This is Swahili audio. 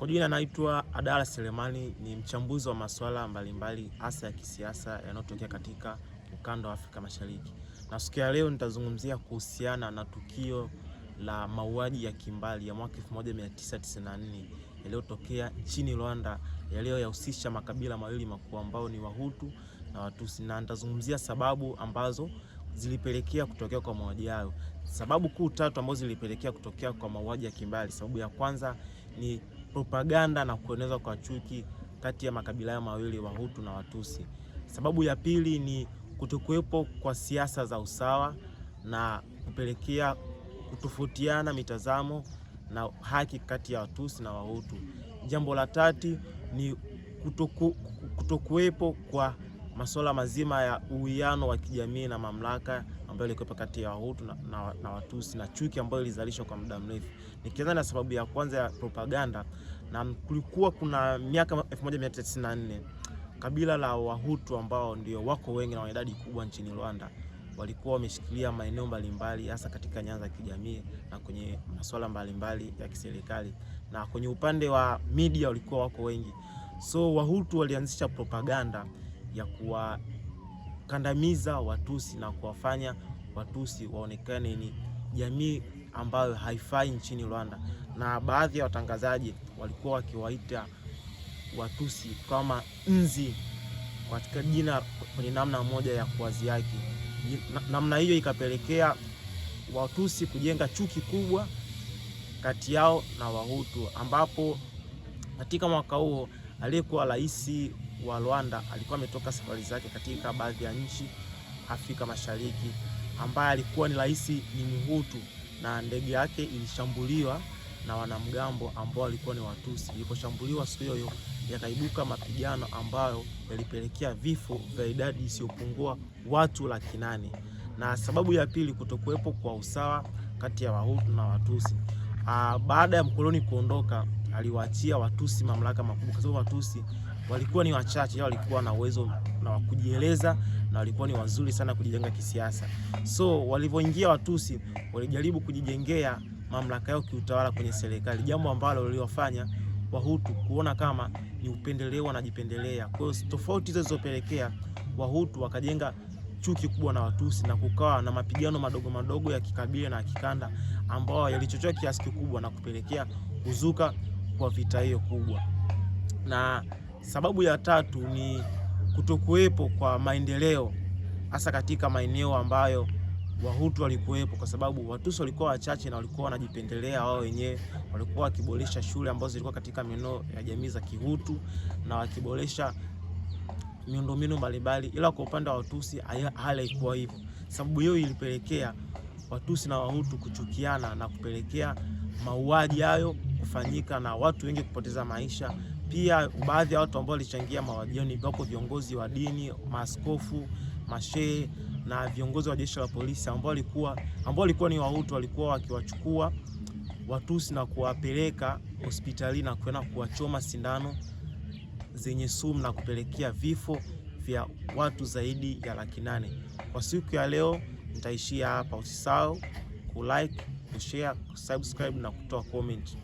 Kwa jina naitwa Adala Selemani, ni mchambuzi wa masuala mbalimbali hasa ya kisiasa yanayotokea katika ukanda wa Afrika Mashariki. Na siku ya leo nitazungumzia kuhusiana na tukio la mauaji ya kimbali ya mwaka 1994 yaliyotokea nchini Rwanda, yaliyoyahusisha makabila mawili makuu ambao ni Wahutu na Watusi, na nitazungumzia sababu ambazo zilipelekea kutokea kwa mauaji hayo. Sababu kuu tatu ambazo zilipelekea kutokea kwa mauaji ya kimbali. Sababu ya kwanza ni propaganda na kuenezwa kwa chuki kati ya makabila hayo mawili, Wahutu na Watusi. Sababu ya pili ni kutokuwepo kwa siasa za usawa na kupelekea kutofautiana mitazamo na haki kati ya Watusi na Wahutu. Jambo la tatu ni kutokuwepo kwa masuala mazima ya uwiano wa kijamii na mamlaka ambayo ilikuwa kati ya Wahutu na Watusi, na chuki ambayo ilizalishwa kwa muda mrefu. Nikianza na sababu ya kwanza ya propaganda, na kulikuwa kuna miaka 1994 kabila la Wahutu ambao ndio wako wengi na idadi kubwa nchini Rwanda walikuwa wameshikilia maeneo mbalimbali hasa katika nyanza ya kijamii na kwenye masuala mbalimbali ya kiserikali, na kwenye upande wa media walikuwa wako wengi. So Wahutu walianzisha propaganda ya kuwakandamiza Watusi na kuwafanya Watusi waonekane ni jamii ambayo haifai nchini Rwanda, na baadhi ya watangazaji walikuwa wakiwaita Watusi kama nzi katika jina kwenye namna moja ya kuwaziaki. Namna hiyo ikapelekea Watusi kujenga chuki kubwa kati yao na Wahutu, ambapo katika mwaka huo aliyekuwa rais wa Rwanda alikuwa ametoka safari zake katika baadhi ya nchi Afrika Mashariki, ambaye alikuwa ni rais ni Mhutu, na ndege yake ilishambuliwa na wanamgambo ambao walikuwa ni Watusi. Iliposhambuliwa siku hiyo yakaibuka mapigano ambayo yalipelekea vifo vya idadi isiyopungua watu 800,000. Na sababu ya pili, kutokuwepo kwa usawa kati ya Wahutu na Watusi. Baada ya mkoloni kuondoka, aliwaachia Watusi mamlaka makubwa, kwa sababu Watusi walikuwa ni wachache, walikuwa na uwezo na kujieleza na walikuwa ni wazuri sana kujijenga kisiasa. So walivyoingia Watusi walijaribu kujijengea mamlaka yao kiutawala kwenye serikali, jambo ambalo liliwafanya Wahutu kuona kama ni upendeleo, wanajipendelea. Kwa hiyo tofauti hizo zilizopelekea Wahutu wakajenga chuki kubwa na Watusi, na kukawa na mapigano madogo madogo ya kikabila na kikanda ambao yalichochea kiasi kikubwa na kupelekea kuzuka kwa vita hiyo kubwa. Na sababu ya tatu ni kutokuwepo kwa maendeleo hasa katika maeneo ambayo Wahutu walikuwepo, kwa sababu Watusi walikuwa wachache na walikuwa wanajipendelea wao wenyewe. Walikuwa wakiboresha shule ambazo zilikuwa katika maeneo ya jamii za Kihutu na wakiboresha miundombinu mbalimbali, ila kwa upande wa Watusi hali haikuwa hivyo. Sababu hiyo ilipelekea Watusi na Wahutu kuchukiana na kupelekea mauaji hayo kufanyika na watu wengi kupoteza maisha. Pia baadhi ya watu ambao walichangia mauaji ni wako viongozi wa dini, maaskofu, mashehe na viongozi wa jeshi la polisi ambao walikuwa ni Wahutu. Walikuwa wakiwachukua Watusi na kuwapeleka hospitali na kwenda kuwachoma sindano zenye sumu na kupelekea vifo vya watu zaidi ya 800,000. Kwa siku ya leo nitaishia hapa. Usisahau kulike, kushare, kusubscribe na kutoa comment.